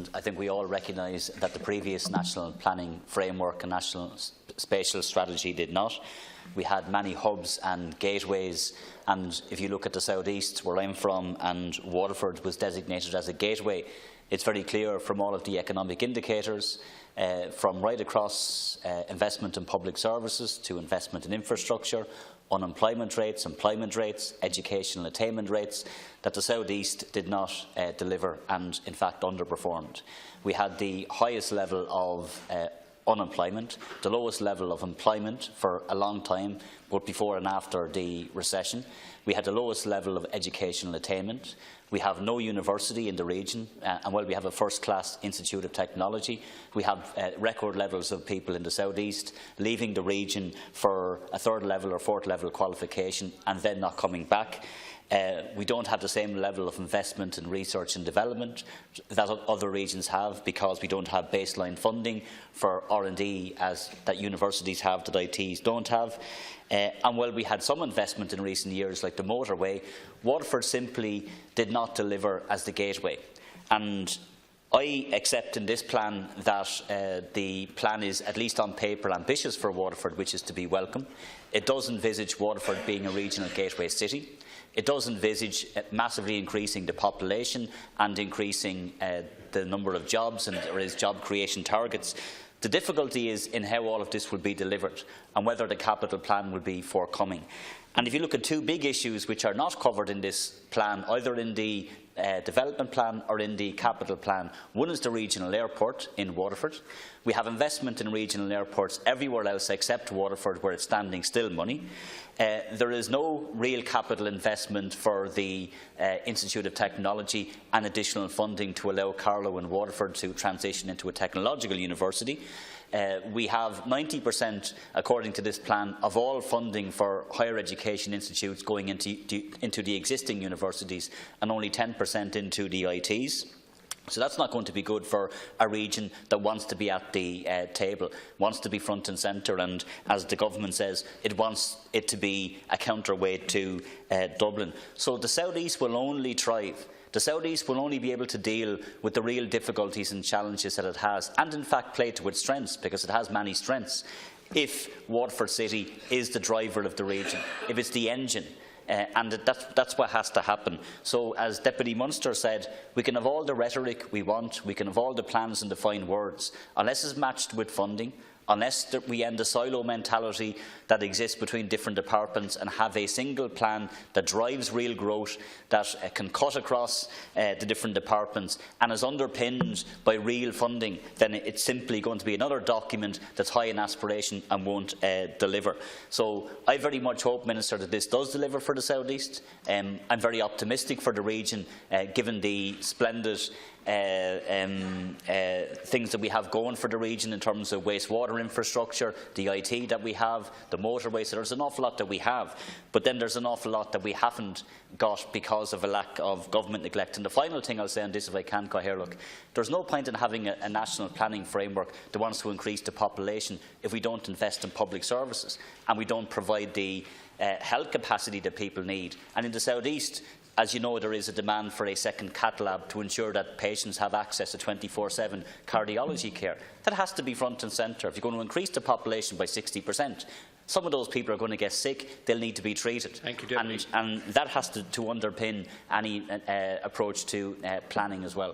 and I think we all recognise that the previous national planning framework and national spatial strategy did not. We had many hubs and gateways, and if you look at the South East, where I'm from, and Waterford was designated as a gateway, it's very clear from all of the economic indicators, from right across investment in public services to investment in infrastructure, unemployment rates, employment rates, educational attainment rates, that the South East did not deliver and in fact underperformed. We had the highest level of unemployment, the lowest level of employment for a long time, both before and after the recession. We had the lowest level of educational attainment. We have no university in the region, and while we have a first-class Institute of Technology, we have record levels of people in the South East leaving the region for a third level or fourth level qualification and then not coming back. We don't have the same level of investment in research and development that other regions have, because we don't have baseline funding for R&D as that universities have that ITs don't have. And while we had some investment in recent years, like the motorway, Waterford simply did not deliver as the gateway. And I accept in this plan that the plan is, at least on paper, ambitious for Waterford, which is to be welcome. It does envisage Waterford being a regional gateway city. It does envisage massively increasing the population and increasing the number of jobs, and there is job creation targets. The difficulty is in how all of this will be delivered and whether the capital plan will be forthcoming. And if you look at two big issues which are not covered in this plan, either in the development plan or in the capital plan, one is the regional airport in Waterford. We have investment in regional airports everywhere else except Waterford, where it's standing still money. There is no real capital investment for the Institute of Technology and additional funding to allow Carlow and Waterford to transition into a technological university. We have 90%, according to this plan, of all funding for higher education institutes going into the existing universities, and only 10% into the ITs. So that's not going to be good for a region that wants to be at the table, wants to be front and centre, and as the government says, it wants it to be a counterweight to Dublin. So the South East will only thrive. The South East will only be able to deal with the real difficulties and challenges that it has, and in fact play to its strengths, because it has many strengths, if Waterford City is the driver of the region, if it's the engine. And that's what has to happen. So, as Deputy Munster said, we can have all the rhetoric we want, we can have all the plans and the fine words, unless it's matched with funding, unless we end the silo mentality that exists between different departments and have a single plan that drives real growth, that can cut across the different departments and is underpinned by real funding, then it's simply going to be another document that's high in aspiration and won't deliver. So I very much hope, Minister, that this does deliver for the South East. I'm very optimistic for the region, given the splendid things that we have going for the region in terms of wastewater infrastructure, the IT that we have, the motorway. So there's an awful lot that we have, but then there's an awful lot that we haven't got because of a lack of government neglect. And the final thing I'll say on this, if I can, Cathaoirleach, there's no point in having a national planning framework that wants to increase the population if we don't invest in public services and we don't provide the health capacity that people need. And in the South East, as you know, there is a demand for a second cath lab to ensure that patients have access to 24/7 cardiology care. That has to be front and centre. If you're going to increase the population by 60%, some of those people are going to get sick, they'll need to be treated. Thank you, Deputy. And that has to underpin any approach to planning as well.